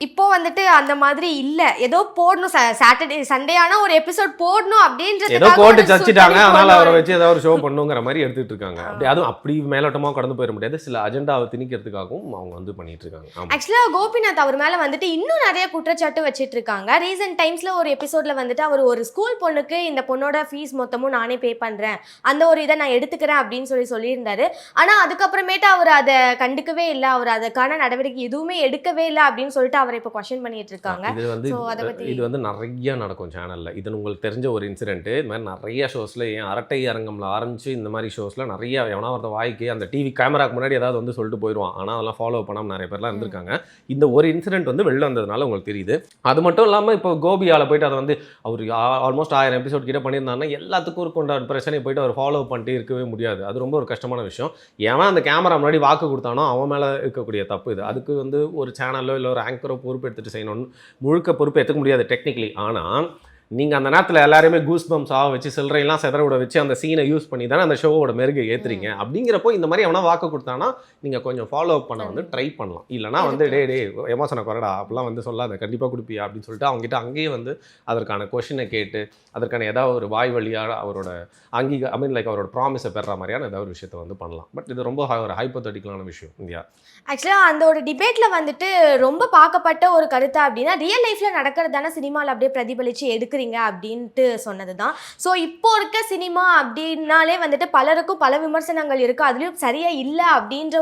இப்போ வந்துட்டு அந்த மாதிரி இல்ல, ஏதோ போடணும் சாட்டர்டே சண்டே ஆனா ஒரு எபிசோட் போடணும் அப்படின்றதுக்காக ஏதோ கோட் சச்சிட்டாங்க, அதனால அவரை வச்சு ஏதாவது ஒரு ஷோ பண்ணுங்கிற மாதிரி எடுத்துட்டு இருக்காங்க. அதுவும் அப்படி மேலோட்டமா கடந்து போயிட முடியாது, சில அஜெண்டாவை திணிக்கிறதுக்காகவும் அவங்க வந்து பண்ணிட்டு இருக்காங்க. ஆக்சுவலா கோபிநாத் அவர் மேல வந்துட்டு இன்னும் நிறைய குற்றச்சாட்டு வச்சிட்டு இருக்காங்க. ரீசெண்ட் டைம்ஸ்ல ஒரு எபிசோட்ல வந்துட்டு அவர் ஒரு ஸ்கூல் பொண்ணுக்கு இந்த பொண்ணோட ஃபீஸ் மொத்தமும் நானே பே பண்றேன், அந்த ஒரு இதை நான் எடுத்துக்கிறேன் அப்படின்னு சொல்லியிருந்தாரு. ஆனா அதுக்கப்புறமேட்டு அவர் அதை கண்டுக்கவே இல்லை, அவர் அதுக்கான நடவடிக்கை எதுவுமே எடுக்கவே இல்லை அப்படின்னு சொல்லிட்டு அவரை இப்போ கொஸ்டின் பண்ணிட்டு இருக்காங்க. இது வந்து நிறைய நடக்கும் சேனல்ல. இது உங்களுக்கு தெரிஞ்ச ஒரு இன்சிடென்ட். இந்த மாதிரி நிறைய ஷோஸ்ல ஏன் அரட்டை அரங்கம்ல ஆரம்பிச்சு இந்த மாதிரி ஷோஸ்ல நிறைய எவனா ஒருத்த வாய்க்கு அந்த டிவி கேமராக்கு முன்னாடி ஏதாவது வந்து சொல்லிட்டு போயிடுவான். ஆனால் அதெல்லாம் ஃபாலோ பண்ணாமல் நிறைய பேர்லாம் இருந்திருக்காங்க. இந்த ஒரு இன்சிடென்ட் வந்து வெளில வந்ததுனால உங்களுக்கு தெரியுது. அது மட்டும் இல்லாமல் இப்போ கோபியால் போயிட்டு அதை வந்து அவர் ஆல்மோஸ்ட் 1000 எபிசோட் கிட்ட பண்ணியிருந்தாங்கன்னா எல்லாத்துக்கும் ஒரு பிரச்சனையை போயிட்டு அவர் ஃபாலோ பண்ணிட்டு இருக்கவே முடியாது. அது ரொம்ப ஒரு கஷ்டமான விஷயம். ஏன் அந்த கேமரா முன்னாடி வாக்கு கொடுத்தானோ அவன் மேலே இருக்கக்கூடிய தப்பு இது. அதுக்கு வந்து ஒரு சேனலோ இல்லை ஒரு ஆங்கரோ பொறுப்பு எடுத்துகிட்டு செய்யணும்னு முழுக்க பொறுப்பு எடுத்துக்க முடியாது டெக்னிக்கலி. ஆனால் நீங்கள் அந்த நேரத்தில் எல்லாருமே கூஸ் பம்ஸ் ஆக வச்சு சில்லறையெல்லாம் செதற விட வச்சு அந்த சீனை யூஸ் பண்ணி தானே அந்த ஷோவோட மெருகை ஏற்றுறீங்க. அப்படிங்கிறப்போ இந்த மாதிரி எவனா வாக்கு கொடுத்தானா நீங்கள் கொஞ்சம் ஃபாலோ பண்ண வந்து ட்ரை பண்ணலாம். இல்லைனா வந்து டே எமோஷனை குறடா அப்படிலாம் வந்து சொல்லாத, கண்டிப்பாக கொடுப்பியா அப்படின்னு சொல்லிட்டு அவங்ககிட்ட அங்கேயே வந்து அதற்கான கொஷினை கேட்டு அதற்கான ஏதாவது ஒரு வாய் வழியாக அவரோட அவரோட ப்ராமிஸை பெற மாதிரியான ஏதாவது ஒரு விஷயத்தை வந்து பண்ணலாம். பட் இது ரொம்ப ஒரு ஹைப்போதெட்டிக்கலான விஷயம் இந்தியா. ஆக்சுவலாக அந்த ஒரு டிபேட்டில் வந்துட்டு ரொம்ப பார்க்கப்பட்ட ஒரு கருத்து அப்படின்னா ரியல் லைஃப்பில் நடக்கிறது தானே சினிமாவில் அப்படியே பிரதிபலித்து எடுக்கிறீங்க எடுக்கிறீங்க அப்படின்ட்டு சொன்னது தான். ஸோ இப்போ இருக்க சினிமா அப்படின்னாலே வந்துட்டு பலருக்கும் பல விமர்சனங்கள் இருக்குது, அதுலேயும் சரியாக இல்லை அப்படின்ற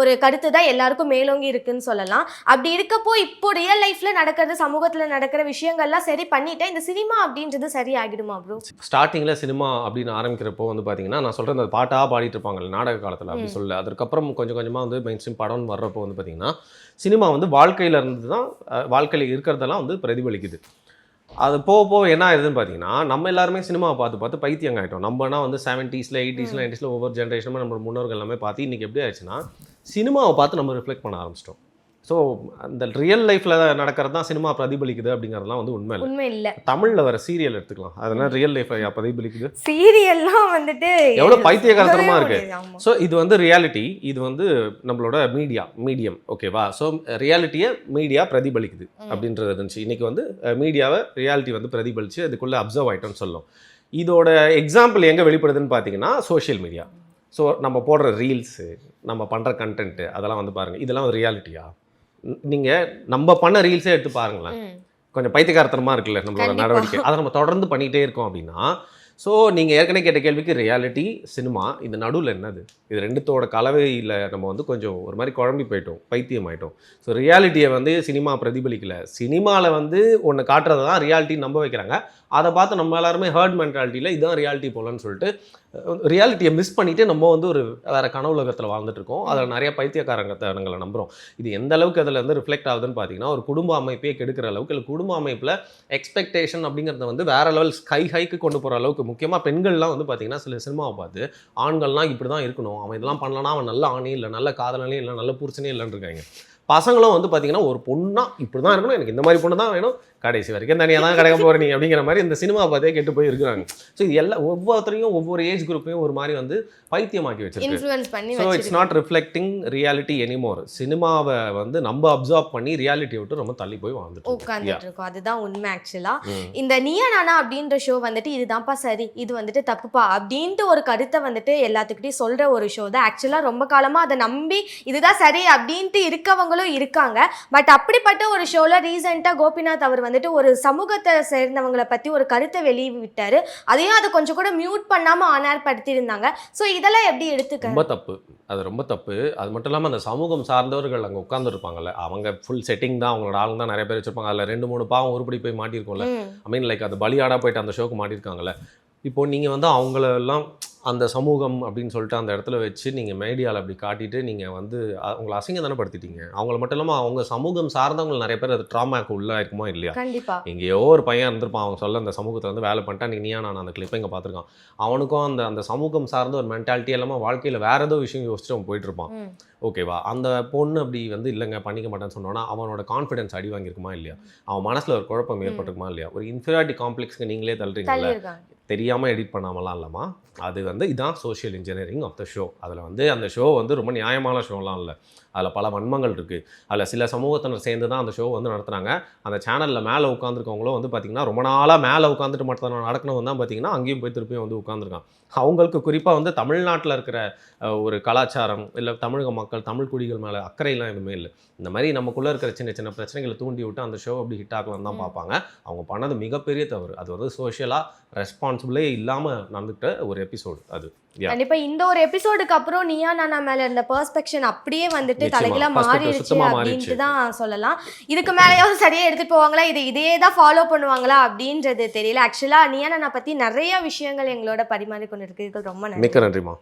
ஒரு கருத்து தான் எல்லாருக்கும் மேலோங்கி இருக்குன்னு சொல்லலாம். அப்படி இருக்கப்போ இப்போ ரியல் லைஃப்பில் நடக்கிறது, சமூகத்தில் நடக்கிற விஷயங்கள்லாம் சரி பண்ணிட்டேன், இந்த சினிமா அப்படின்றது சரியாகிடுமா ப்ரோ? ஸ்டார்டிங்கில் சினிமா அப்படின்னு ஆரம்பிக்கிறப்போ வந்து பார்த்தீங்கன்னா, நான் சொல்கிறேன் அந்த பாட்டாக பாடிட்டு இருப்பாங்க நாடக காலத்தில் அப்படி சொல்ல, அதுக்கப்புறம் கொஞ்சம் கொஞ்சமாக வந்து மெயின் ஸ்ட்ரீம் படம்னு வர்றப்போ வந்து பார்த்தீங்கன்னா, சினிமா வந்து வாழ்க்கையில் இருந்து தான் வாழ்க்கையில் இருக்கிறதெல்லாம் வந்து பிரதிபலிக்குது. அது போக போக என்ன ஆயிடுதுன்னு பார்த்தீங்கன்னா, நம்ம எல்லாருமே சினிமாவை பார்த்து பார்த்து பைத்தியம் ஆகிட்டோம். நம்மனா வந்து 70s 80s 90s ஒவ்வொரு ஜென்ரேஷனுமே நம்ம முன்னோர்கள் எல்லாமே பார்த்து இன்றைக்கி எப்படி ஆயிடுச்சுன்னா, சினிமாவை பார்த்து நம்ம ரிஃப்ளெக்ட் பண்ண ஆரம்பிச்சிட்டோம். ஸோ அந்த ரியல் லைஃப்பில் நடக்கிறது தான் சினிமா பிரதிபலிக்குது அப்படிங்கிறதுலாம் வந்து உண்மை இல்லை. தமிழில் வர சீரியல் எடுத்துக்கலாம், அதெல்லாம் ரியல் லைஃப்பில் பிரதிபலிக்குது. சீரியல்லாம் வந்துட்டு எவ்வளோ பைத்தியகாரத்தனமாக இருக்குது. ஸோ இது வந்து ரியாலிட்டி, இது வந்து நம்மளோட மீடியம் ஓகேவா. ஸோ ரியாலிட்டியை மீடியா பிரதிபலிக்குது அப்படின்றது இருந்துச்சு. இன்றைக்கி வந்து மீடியாவை ரியாலிட்டி வந்து பிரதிபலித்து அதுக்குள்ளே அப்சர்வ் ஆகிட்டோம்னு சொல்லும். இதோட எக்ஸாம்பிள் எங்கே வெளிப்படுதுன்னு பார்த்தீங்கன்னா சோஷியல் மீடியா. ஸோ நம்ம போடுற ரீல்ஸு, நம்ம பண்ணுற கண்டென்ட்டு, அதெல்லாம் வந்து பாருங்கள், இதெல்லாம் ஒரு ரியாலிட்டியா? நீங்கள் நம்ம பண்ண ரீல்ஸே எடுத்து பாருங்களேன், கொஞ்சம் பைத்தியகாரத்தனமாக இருக்குல்ல நம்மளோட நடவடிக்கை. அதை நம்ம தொடர்ந்து பண்ணிகிட்டே இருக்கோம் அப்படின்னா, ஸோ நீங்கள் ஏற்கனவே கேட்ட கேள்விக்கு ரியாலிட்டி, சினிமா, இந்த நடுவில் என்னது? இது ரெண்டுத்தோட கலவையில் நம்ம வந்து கொஞ்சம் ஒரு மாதிரி குழம்பி போயிட்டோம், பைத்தியம் ஆகிட்டோம். ஸோ ரியாலிட்டியை வந்து சினிமா பிரதிபலிக்கலை, சினிமாவில் வந்து ஒன்று காட்டுறது தான் ரியாலிட்டின்னு நம்ப வைக்கிறாங்க. அதை பார்த்து நம்ம எல்லாருமே ஹர்ட் மென்டாலிட்டியில் இதுதான் ரியாலிட்டி போலன்னு சொல்லிட்டு ரியாலிட்டியை மிஸ் பண்ணிவிட்டு நம்ம வந்து ஒரு வேறு கனவு உலகத்தில் வாழ்ந்துட்டுருக்கோம். அதில் நிறைய பைத்தியக்காரங்களை நம்புகிறோம். இது எந்த அளவுக்கு அதில் வந்து ரிஃப்ளெக்ட் ஆகுதுன்னு பார்த்தீங்கன்னா, ஒரு குடும்ப அமைப்பே கெடுக்கிற அளவுக்கு, இல்லை குடும்ப அமைப்பில் எக்ஸ்பெக்டேஷன் அப்படிங்கிறத வந்து வேறு லெவல் ஹைக்கு கொண்டு போகிற அளவுக்கு, முக்கியமாக பெண்கள்லாம் வந்து பார்த்திங்கன்னா சில சினிமாவை பார்த்து ஆண்கள்லாம் இப்படி தான் இருக்கணும், அவன் இதெல்லாம் பண்ணலன்னா அவன் நல்ல ஆணி இல்லை, நல்ல காதலனே இல்லை, நல்ல புருஷனே இல்லைன்னு இருக்காங்க. பசங்களும் வந்து பார்த்தீங்கன்னா ஒரு பொண்ணா இப்படி தான் இருக்கணும், எனக்கு இந்த மாதிரி பொண்ணு தான் வேணும், கடைசி வரைக்கும் தனியாக தான் கிடைக்க போகிற நீ அப்படிங்கிற மாதிரி இந்த சினிமா பார்த்தே கெட்டு போய் இருக்கிறாங்க. ஸோ இது ஒவ்வொருத்தரையும் ஒவ்வொரு ஏஜ் குரூப்பையும் ஒரு மாதிரி வந்து பைத்தியமாக்கி வச்சிருக்கு. So it's not reflecting reality anymore. சினிமாவை வந்து நம்ம அப்சர்வ் பண்ணி ரியாலிட்டியை விட்டு ரொம்ப தள்ளி போய் உட்காந்துட்டு இருக்கோம். அதுதான் உண்மை. ஆக்சுவலாக இந்த நீயா நானா அப்படின்ற ஷோ வந்துட்டு இதுதான்ப்பா சரி, இது வந்துட்டு தப்புப்பா அப்படின்ட்டு ஒரு கருத்தை வந்துட்டு எல்லாத்துக்கிட்டையும் சொல்கிற ஒரு ஷோ தான். ஆக்சுவலாக ரொம்ப காலமாக அதை நம்பி இதுதான் சரி அப்படின்ட்டு இருக்கவங்களும் இருக்காங்க. பட் அப்படிப்பட்ட ஒரு ஷோவில் ரீசெண்டாக கோபிநாத் அவர் வந்துட்டு ஒரு சமூகத்தை சேர்ந்தவங்களை பற்றி ஒரு கருத்தை வெளியிட்டாரு. அதையும் அதை கொஞ்சம் கூட மியூட் பண்ணாமல் ஆனார் படுத்தியிருந்தாங்க. ஸோ இதெல்லாம் எப்படி எடுத்துக்க? ரொம்ப தப்பு, அது ரொம்ப தப்பு. அது மட்டும் இல்லாமல் அந்த சமூகம் சார்ந்தவர்கள் அங்கே உட்காந்துருப்பாங்கல்ல, அவங்க ஃபுல் செட்டிங் தான், அவங்களோட ஆளுங்க தான் நிறைய பேர் வச்சுருப்பாங்க. அதில் 2-3 பாவம் உருப்படி போய் மாட்டியிருக்கோம்ல, ஐ மீன் லைக் அது பலியாடாக போயிட்டு அந்த ஷோக்கு மாட்டியிருக்காங்கல்ல. இப்போ நீங்கள் வந்து அவங்களெல்லாம் அந்த சமூகம் அப்படின்னு சொல்லிட்டு அந்த இடத்துல வச்சு நீங்கள் மீடியாவில் அப்படி காட்டிட்டு நீங்கள் வந்து அவங்களை அசிங்கம் தானே படுத்திட்டீங்க. அவங்கள மட்டும் இல்லாமல் அவங்க சமூகம் சார்ந்தவங்க நிறைய பேர் அது ட்ராமாக்கு உள்ளே இருக்குமோ இல்லையா? கண்டிப்பாக. எங்கேயோ ஒரு பையன் இருந்திருப்பான், அவங்க சொல்ல அந்த சமூகத்தில் வந்து வேலை பண்ணிட்டா நீயா நான் அந்த கிளிப்பை இங்கே பார்த்துருக்கான். அவனுக்கும் அந்த சமூகம் சார்ந்த ஒரு மென்டாலிட்டி எல்லாமே வாழ்க்கையில் வேறு ஏதோ விஷயம் யோசிச்சுட்டு அவன் போயிட்டு இருப்பான். ஓகேவா? அந்த பொண்ணு அப்படி வந்து இல்லைங்க பண்ணிக்க மாட்டேன்னு சொன்னோன்னா அவனோட கான்ஃபிடன்ஸ் அடி வாங்கியிருக்குமா இல்லையா? அவன் மனசில் ஒரு குழப்பம் ஏற்பட்டிருக்குமா இல்லையா? ஒரு இன்ஃபீரியாரிட்டி காம்ப்ளெக்ஸ்க்கு நீங்களே தள்ளுறீங்களா? தெரியாமல் எடிட் பண்ணாமலாம் இல்லாமா? அது வந்து இதான் social engineering of the show. அதில் வந்து அந்த ஷோ வந்து ரொம்ப நியாயமான ஷோலாம் இல்லை, அதில் பல வன்மங்கள் இருக்குது. அதில் சில சமூகத்தினர் சேர்ந்து தான் அந்த ஷோ வந்து நடத்துகிறாங்க. அந்த சேனலில் மேலே உட்காந்துருக்கவங்களும் வந்து பார்த்திங்கன்னா ரொம்ப நாளாக மேலே உட்காந்துட்டு மட்டும் நடக்கணும் தான் பார்த்திங்கன்னா அங்கேயும் போய் திருப்பியும் வந்து உட்காந்துருக்கான். அவங்களுக்கு குறிப்பாக வந்து தமிழ்நாட்டில் இருக்கிற ஒரு கலாச்சாரம் இல்லை தமிழக மக்கள் தமிழ் குடிகள் மேலே அக்கறையெல்லாம் எதுவுமே இல்லை. இந்த மாதிரி நமக்குள்ளே இருக்கிற சின்ன சின்ன பிரச்சனைகளை தூண்டி விட்டு அந்த ஷோ அப்படி ஹிட் ஆகலாம் தான் பார்ப்பாங்க. அவங்க பண்ணது மிகப்பெரிய தவறு. அது வந்து சோஷியலாக ரெஸ்பான்சிபிளே இல்லாமல் நடந்துக்கிட்ட ஒரு எபிசோடு அது. கண்டிப்பாக இந்த ஒரு எபிசோடுக்கு அப்புறம் நீயா நானா மேலே இருந்த பெர்ஸ்பெக்ஷன் அப்படியே வந்துட்டு தலைகளாக மாறிடுச்சு அப்படின்ட்டு தான் சொல்லலாம். இதுக்கு மேலேயாவது சரியாக எடுத்துகிட்டு போவாங்களா, இதையே தான் ஃபாலோ பண்ணுவாங்களா அப்படின்றது தெரியல. ஆக்சுவலாக நீயா நானா பற்றி நிறைய விஷயங்கள் எங்களோட பரிமாறி கொண்டு இருக்கு. ரொம்ப நன்றி. மிக்க நன்றிமா.